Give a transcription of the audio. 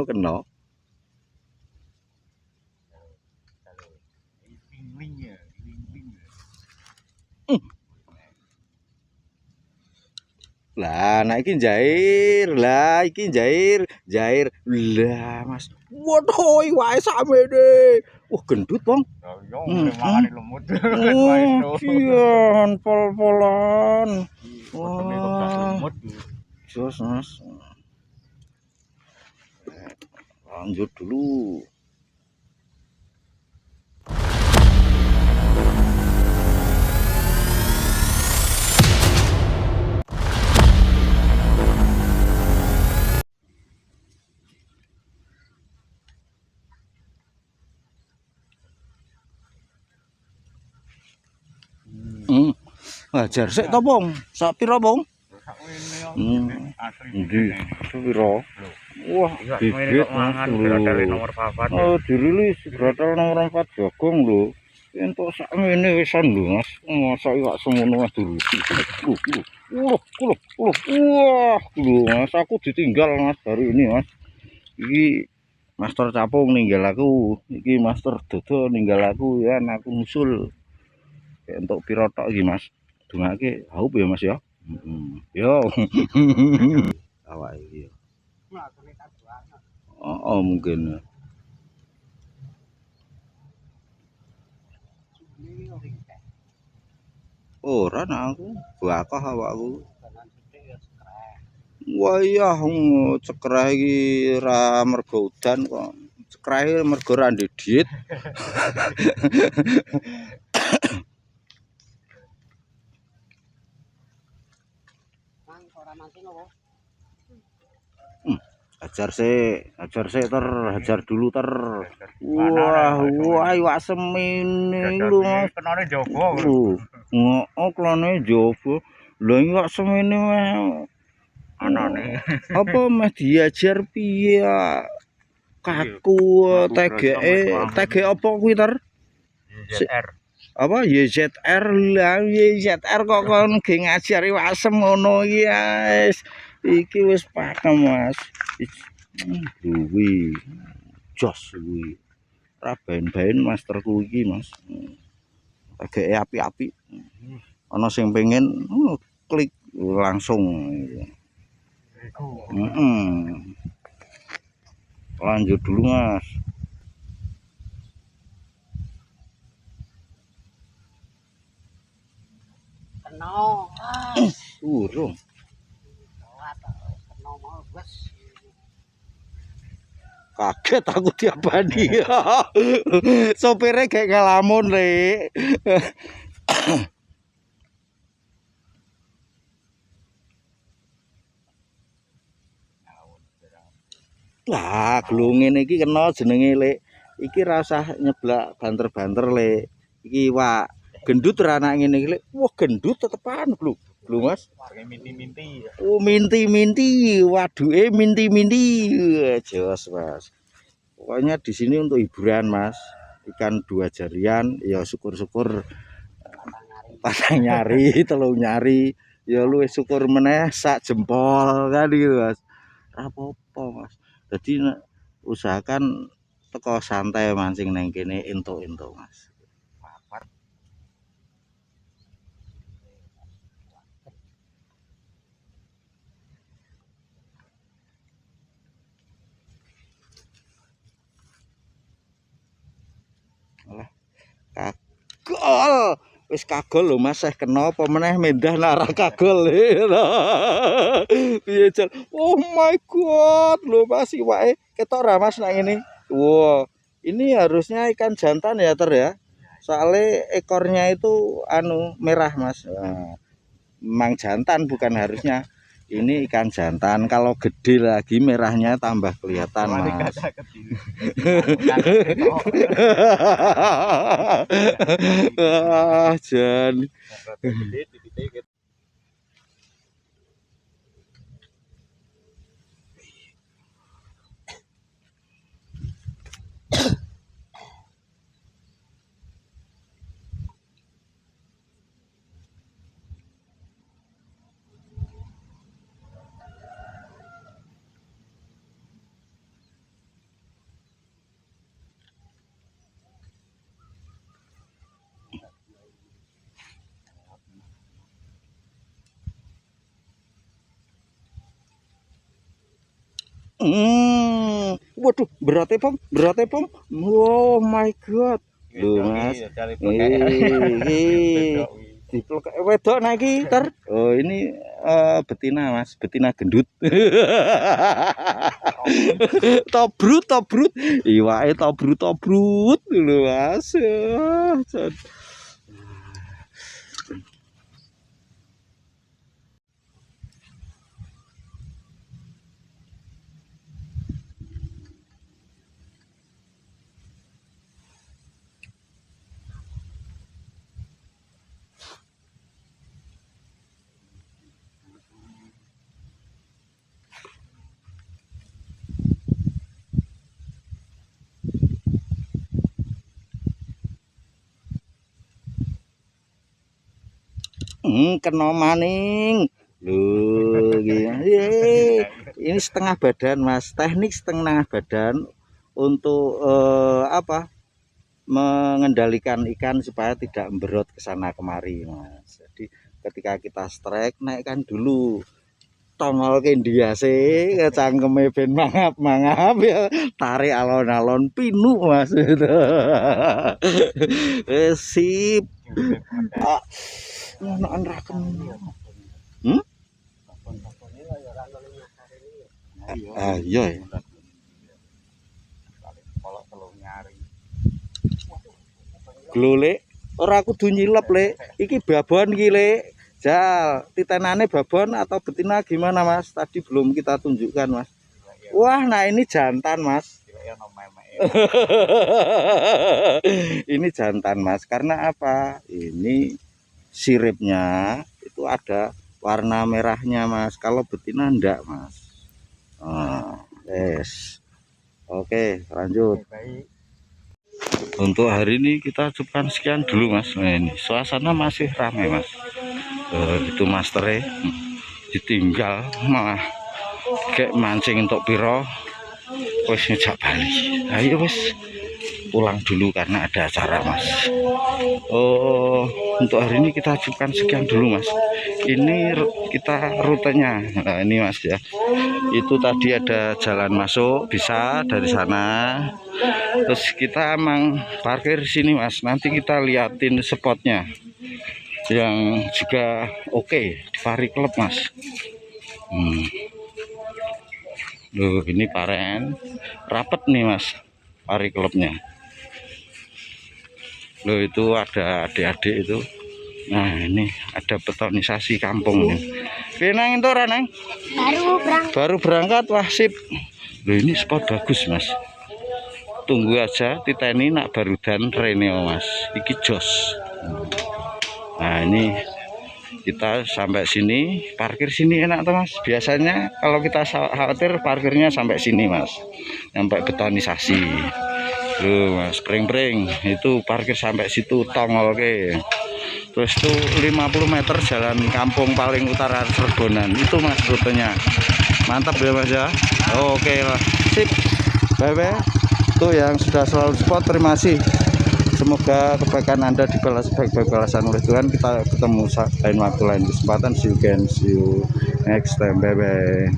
kena. Lah, nah iki jair, lah iki jair. Lah, Mas. Waduh, iwake samene. Wah, gendut, Bang. Kian pol-polan. Wah, jos, Mas. Lanjut dulu. Hajar sik to, Bang. Sak pira, Bang? Ndi? Pira? Wah, bibit Mas nomor 4. Oh, dirilis gratel nomor 4 Jagong lho. Entuk sakmene wisan lho, Mas. Masa iwak semono Mas dirusi. Wah, lho Mas, aku ditinggal Mas hari ini, Mas. Iki Master Capung ninggal aku, iki Master Dodo ninggal aku ya, aku nyusul. Entuk pira tok iki, Mas. Dungake haup ya, Mas ya. Yo. Awak iki. Oh, mungkin. Ora nak aku, bakah awakku. Wah iya, cekrah iki ra mergo udan kok. Cekrah mergo ra ndek diet. Hajar sik ter, hajar dulu ter. Wah, iwak semene lho Mas. Kenane jowo. Heeh, klane jowo. Lha iwak semene Anane. apa Mas diajar piye kaku TGE apa kuwi ter? ZR. Apa YZR lah, YZR kok kon ge ngajar iwak semono iki guys. Iki wis pakem Mas. Kuwi jos kuwi. Ra ben-ben masterku iki Mas. TGE api-api. Ana sing pengen klik langsung. Lanjut dulu Mas. Kena. Urung. Kaget aku diabani. Sopirnya kayak ngelamun Rek. Lah, glungin iki kena jenenge Lek. Iki rasah nyeblak banter-banter Lek. Iki wak gendut ra anak ngene iki Lek. Wah, gendut tetepan lho. Lho Mas. Minti-minti. Oh, minti-minti. Waduke minti-minti. Jos, Mas. Pokoknya di sini untuk hiburan, Mas. Ikan 2 jarian, ya syukur-syukur patang nyari, telung nyari. Ya lu syukur meneh sak jempol kan gitu, Mas. Apa-apa, Mas. Jadi usahakan teko santai mancing neng kene entuk-entuk, Mas. Alah, kagol. Wis kagol lho Mas, kena apa meneh mendah nara kagol. Piye Jal? Oh my god, lho Mas iwake ketok ra Mas nak ngene. Wow, ini harusnya ikan jantan ya ter ya. Soalnya ekornya itu anu merah Mas. Nah, memang jantan bukan harusnya. Ini ikan jantan, kalau gede lagi merahnya tambah kelihatan Mas. Jan. Waduh, beratnya pom. Oh my god. Lho Mas. Diplek wedok nah iki ter. Oh ini betina Mas, betina gendut. Tobrut. Iwake tobrut lho Mas. Kena maning. Loh, ini setengah badan Mas, teknik setengah badan untuk apa? Mengendalikan ikan supaya tidak memberot ke sana kemari Mas. Jadi ketika kita strike naikkan dulu tongol ke ndiase cangkeme ben mangap ya tarik alon-alon pinu Mas. Sip. Ngonoan raken. Iya ya. Glole ora kudu nyilep, Lek. Iki babon iki, Lek. Jal, titenane babon atau betina gimana, Mas? Tadi belum kita tunjukkan, Mas. Wah, nah ini jantan, Mas. Ini jantan, Mas. Karena apa? Ini siripnya itu ada warna merahnya, Mas. Kalau betina enggak, Mas. Yes. Oke, lanjut. Untuk hari ini kita cukupkan sekian dulu Mas. Nah, ini suasana masih ramai Mas. Itu masternya ditinggal malah kayak mancing untuk piro wis ngejak bali. Ayo wis pulang dulu karena ada acara Mas. Untuk hari ini kita cukupkan sekian dulu Mas. Ini kita rutenya. Nah, ini Mas ya. Itu tadi ada jalan masuk bisa dari sana. Terus kita emang parkir sini Mas. Nanti kita liatin spotnya yang juga oke di Fari Club Mas. Loh, ini paren rapet nih Mas Fari Clubnya. Loh, itu ada adik-adik itu. Nah, ini ada betonisasi kampung nih. Pinang itu Raneng? Baru berangkat. Wah, sip. Loh, ini spot bagus Mas. Tunggu aja titeni nak barudan Reneo Mas. Iki jos. Nah, ini kita sampai sini, parkir sini enak tuh Mas. Biasanya kalau kita khawatir parkirnya sampai sini Mas. Sampai betonisasi. Loh, Mas, pring-pring itu parkir sampai situ tongol ke. Terus itu 50 meter jalan kampung paling utara Serbonan. Itu Mas rutenya. Mantap ya Mas ya. Oke lah. Sip. Bye-bye. Itu yang sudah selalu support, terima kasih. Semoga kebaikan Anda dibalas sebaik-baik balasan oleh Tuhan. Kita ketemu lain waktu, lain kesempatan. See you again, see you next time, bye bye.